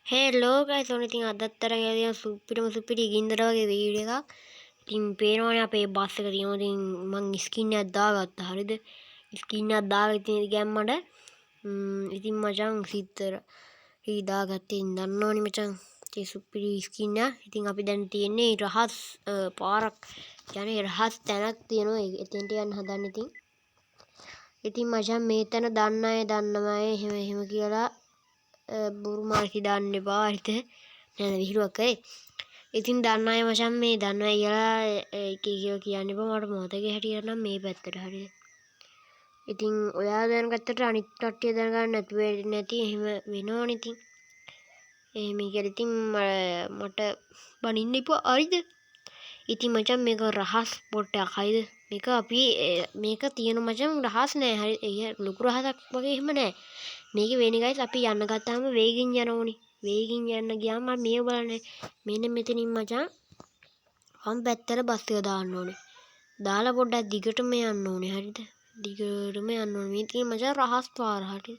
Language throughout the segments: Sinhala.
හෙලෝ ගයිස් ඔන්න ඉතින් අදත් අරන් ඇවිල්ලා සුපිරි ගින්දර වගේ වීඩියෝ එකක්. ඉතින් පේනවනේ අපේ බස් එක තියෙනවා. ඉතින් මං ස්කින් එකක් දාගත්තා. හරිද? ස්කින් එකක් දාලා ඉතින් ගැම්මඩ ඉතින් මචං සිත්තර හී දාගත්තේ දන්නවනේ මචං. ඒ සුපිරි ස්කින් එක. ඉතින් අපි දැන් තියෙන්නේ රහස් පාරක් යන්නේ රහස් තැනක් තියෙනවා. එතෙන්ට යන්න හදන්නේ ඉතින් මචං මේ තැන දන්න අය දන්නමයි එහෙම කියලා බුරු මාර්කි දාන්න එපා හරිද නේද විහිළුවක් කරේ. ඉතින් දන්න අය මචං මේ දන්නවා කියලා එක කියන්න එපා. මට මොතකේ හැටියට නම් මේ පැත්තට හරිද. ඉතින් ඔයා දැනගත්තට අනිත් කට්ටිය දැනගන්න නැතුව නැති එහෙම වෙනවනේ ඉතින්. එහෙම කියලා ඉතින් මට බනින්න එපා හරිද. ඉතින් මචං මේක රහස් පොට්ටක් හරිද. මේක අපි මේක තියෙන මචං රහස් නෑ හරි. ඒ ලොකු රහසක් වගේ එහෙම නෑ. මේක වෙන්නේ ගයිස් අපි යන්න ගත්තාම වේගින් යනෝනේ. වේගින් යන්න ගියාම මේ බලන්න මෙන්න මෙතනින් මචං වම් පැත්තට බස් එක දාන්න ඕනේ. දාලා පොඩ්ඩක් දිගටම යන්න ඕනේ හරිද. දිගටම යන්න ඕනේ. මේ තියෙන මචං රහස් පාර හරිද.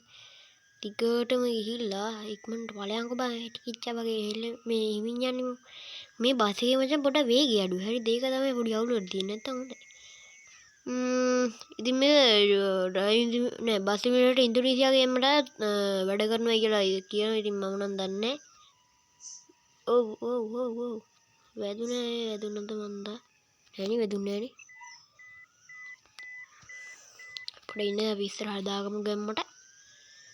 දිගටම ගිහිල්ලා ඉක්මනට ඵලයන්කෝ බං ටිකිච්ච වගේ මේ හිමින් යන්නේ මේ බස් එකේ මචං පොඩ්ඩක් වේගය අඩුයි. හරිද. ඒක තමයි පොඩි අවුලක් තියෙන්නේ. නැත්තම් හොඳයි. ඉතින් මේ බස් මිනිහට ඉන්දුනීසියාවේ එම්මට වැඩ කරනවා කියලා කියනවා. ඉතින් මම නම් දන්නේ ඔව් වැදුනද මන්ද නෑනේ වැදුන්නේ නෑනේ. අපිට ඉන්න අපි ඉස්සරහට දාගමු ගැම්මට.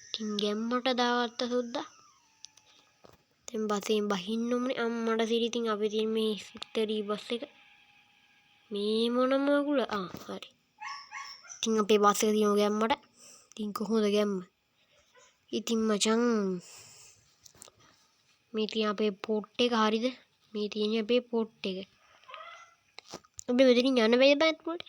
ඉතින් ගැම්මට දාගත්ත සුද්දා දැන් බසෙන් බහින්න ඕනේ අම්මට සිරි. ඉතින් අපි තියෙන මේ සිත්තරී බස් එක මේ මොන මගුල හරි. ඉතින් අපේ බස් එක තියෙන ගැම්මට. ඉතින් කොහොමද ගැම්ම? ඉතින් මචං මේ තියෙන අපේ පොට් එක හරිද. මේ තියෙන අපේ පොට් එක. අපිට මෙතනින් යන්න බැහැ බෑත් වලට.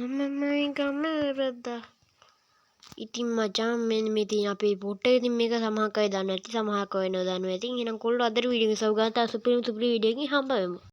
මමයි ගමරදා. ඉතින් මචං මේ තියෙන අපේ පොට් එක. ඉතින් මේක සමහරක් අය දන්නේ නැති සමහරක් අය නොදන්නවා. ඉතින් එහෙනම් කොල්ලෝ අදට වීඩියෝ එක සබ් ගන්න. තා සුපිරි වීඩියෝ එකකින් හම්බ වෙමු.